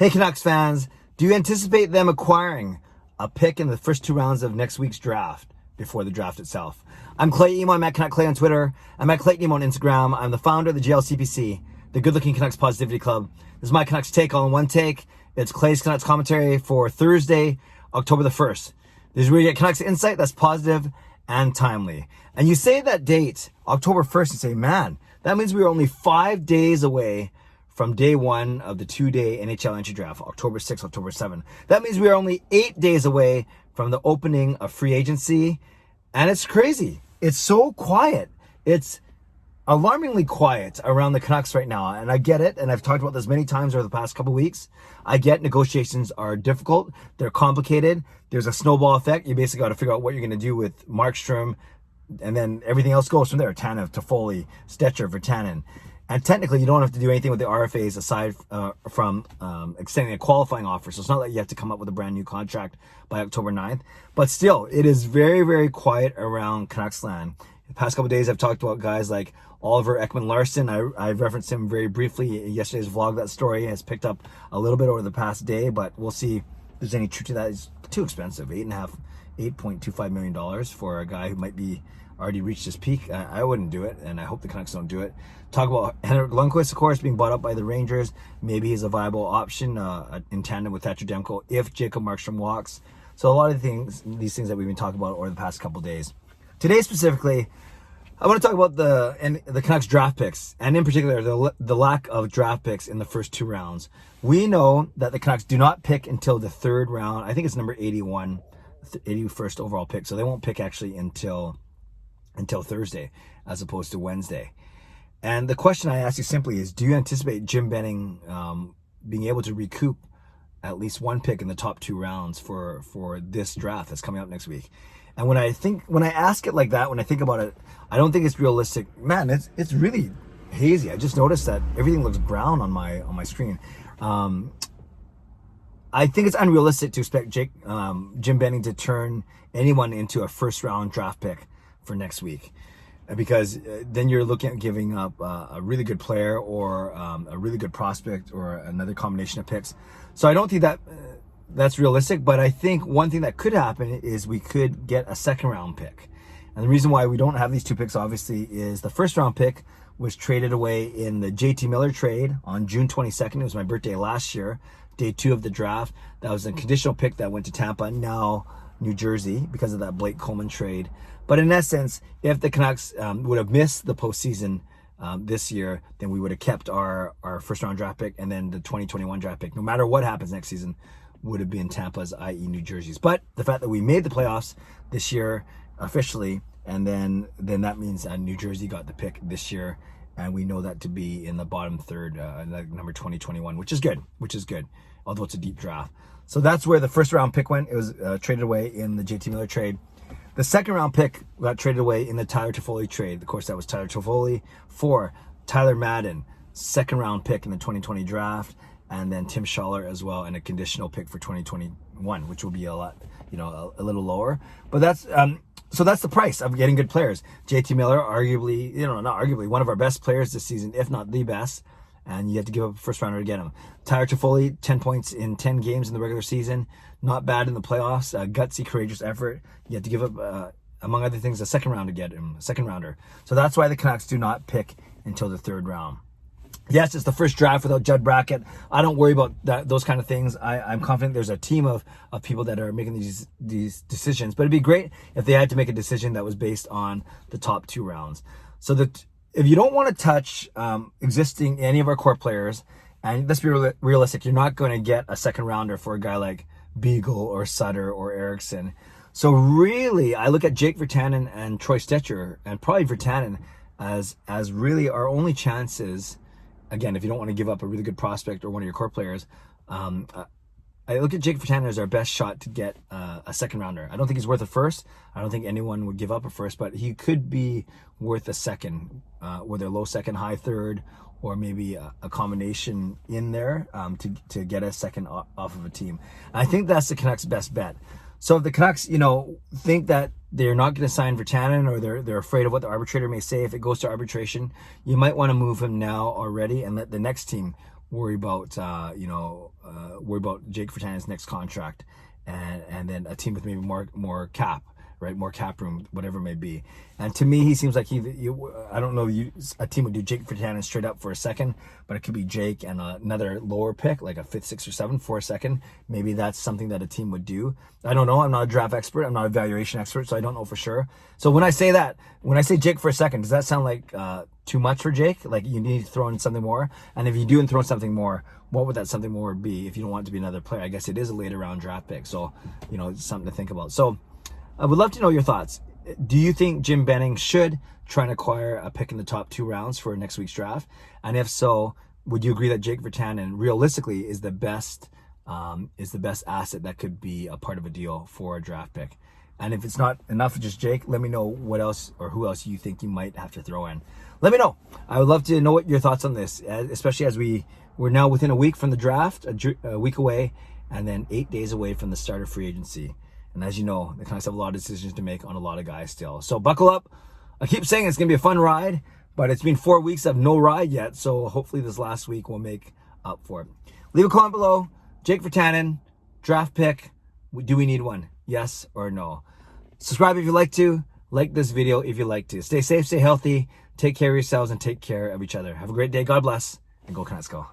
Hey Canucks fans, do you anticipate them acquiring a pick in the first 2 rounds of next week's draft before the draft itself? I'm Clay Emo. I'm at Canuck Clay on Twitter. I'm at Clayton Emo on Instagram. I'm the founder of the GLCPC, the Good Looking Canucks Positivity Club. This is my Canucks take all in one take. It's Clay's Canucks commentary for Thursday, October the 1st. This is where you get Canucks insight that's positive and timely. And you say that date, October 1st, and say, man, that means we are only 5 days away from day one of the 2-day NHL entry draft, October 6th, October 7th. That means we are only 8 days away from the opening of free agency. And it's crazy. It's so quiet. It's alarmingly quiet around the Canucks right now. And I get it. And I've talked about this many times over the past couple of weeks. I get negotiations are difficult. They're complicated. There's a snowball effect. You basically got to figure out what you're going to do with Markstrom. And then everything else goes from there. Tanev, Toffoli, Stetcher, Virtanen. And technically, you don't have to do anything with the RFAs aside from extending a qualifying offer. So it's not like you have to come up with a brand new contract by October 9th. But still, it is very, very quiet around Canucks land. The past couple of days, I've talked about guys like Oliver Ekman-Larsson. I've referenced him very briefly in yesterday's vlog. That story has picked up a little bit over the past day, but we'll see if there's any truth to that. It's too expensive. $8.25 million for a guy who might be already reached his peak. I wouldn't do it, and I hope the Canucks don't do it. Talk about Henrik Lundqvist, of course, being bought up by the Rangers. Maybe he's a viable option in tandem with Thatcher Demko if Jacob Markstrom walks. So a lot of these things that we've been talking about over the past couple of days. Today specifically, I want to talk about the Canucks draft picks, and in particular the lack of draft picks in the first 2 rounds. We know that the Canucks do not pick until the 3rd round. I think it's number 81, 81st overall pick. So they won't pick actually until Thursday as opposed to Wednesday. And the question I ask you simply is, do you anticipate Jim Benning being able to recoup at least one pick in the top 2 rounds for this draft that's coming up next week? And when I ask it like that, when I think about it, I don't think it's realistic. Man, it's really hazy. I just noticed that everything looks brown on my screen. I think it's unrealistic to expect Jim Benning to turn anyone into a first round draft pick for next week, because then you're looking at giving up a really good player or a really good prospect or another combination of picks. So I don't think that's realistic, but I think one thing that could happen is we could get a 2nd round pick. And the reason why we don't have these 2 picks, obviously, is the 1st round pick was traded away in the JT Miller trade on June 22nd. It was my birthday last year, day 2 of the draft. That was a conditional pick that went to Tampa, now New Jersey, because of that Blake Coleman trade. But in essence, if the Canucks would have missed the postseason this year, then we would have kept our 1st round draft pick, and then the 2021 draft pick, no matter what happens next season, would have been Tampa's, i.e. New Jersey's. But the fact that we made the playoffs this year officially, and then that means New Jersey got the pick this year, and we know that to be in the bottom 3rd, number 2021, which is good, although it's a deep draft. So that's where the 1st round pick went. It was traded away in the JT Miller trade. The 2nd round pick got traded away in the Tyler Toffoli trade. Of course, that was Tyler Toffoli for Tyler Madden, 2nd round pick in the 2020 draft, and then Tim Schaller as well, and a conditional pick for 2021, which will be a lot, a little lower. But that's so that's the price of getting good players. JT Miller, arguably, not arguably, one of our best players this season, if not the best. And you have to give up a 1st rounder to get him. Tyler Toffoli, 10 points in 10 games in the regular season. Not bad in the playoffs. Gutsy, courageous effort. You have to give up, among other things, a 2nd round to get him, a 2nd rounder. So that's why the Canucks do not pick until the 3rd round. Yes, it's the first draft without Judd Brackett. I don't worry about those kind of things. I'm confident there's a team of people that are making these decisions. But it'd be great if they had to make a decision that was based on the top 2 rounds. So that if you don't want to touch any of our core players, and let's be realistic, you're not going to get a 2nd rounder for a guy like Beagle or Sutter or Eriksson. So really, I look at Jake Virtanen and Troy Stetcher, and probably Virtanen as really our only chances. Again, if you don't want to give up a really good prospect or one of your core players, I look at Jake Virtanen as our best shot to get a 2nd rounder. I don't think he's worth a 1st. I don't think anyone would give up a 1st, but he could be worth a 2nd, whether low 2nd, high 3rd, or maybe a combination in there to get a 2nd off of a team. And I think that's the Canucks' best bet. So if the Canucks, think that they're not going to sign Virtanen, or they're afraid of what the arbitrator may say if it goes to arbitration, you might want to move him now already and let the next team worry about worry about Jake Virtanen's next contract, and then a team with maybe more cap, right? More cap room, whatever it may be. And to me, he seems like I don't know, a team would do Jake Virtanen straight up for a second, but it could be Jake and another lower pick, like a 5th, 6th, or 7th for a second. Maybe that's something that a team would do. I don't know. I'm not a draft expert. I'm not a valuation expert, so I don't know for sure. So when I say Jake for a second, does that sound like too much for Jake? Like you need to throw in something more? And if you do throw in something more, what would that something more be if you don't want it to be another player? I guess it is a later round draft pick, so it's something to think about. So I would love to know your thoughts. Do you think Jim Benning should try and acquire a pick in the top 2 rounds for next week's draft? And if so, would you agree that Jake Virtanen realistically is the best asset that could be a part of a deal for a draft pick? And if it's not enough of just Jake, let me know what else or who else you think you might have to throw in. Let me know. I would love to know what your thoughts on this, especially as we're now within a week from the draft, a week away, and then 8 days away from the start of free agency. And as you know, the Canucks have a lot of decisions to make on a lot of guys still. So buckle up. I keep saying it's going to be a fun ride, but it's been 4 weeks of no ride yet. So hopefully this last week will make up for it. Leave a comment below. Jake Virtanen, draft pick. Do we need one? Yes or no? Subscribe if you like to. Like this video if you like to. Stay safe, stay healthy. Take care of yourselves and take care of each other. Have a great day. God bless. And go Canucks go.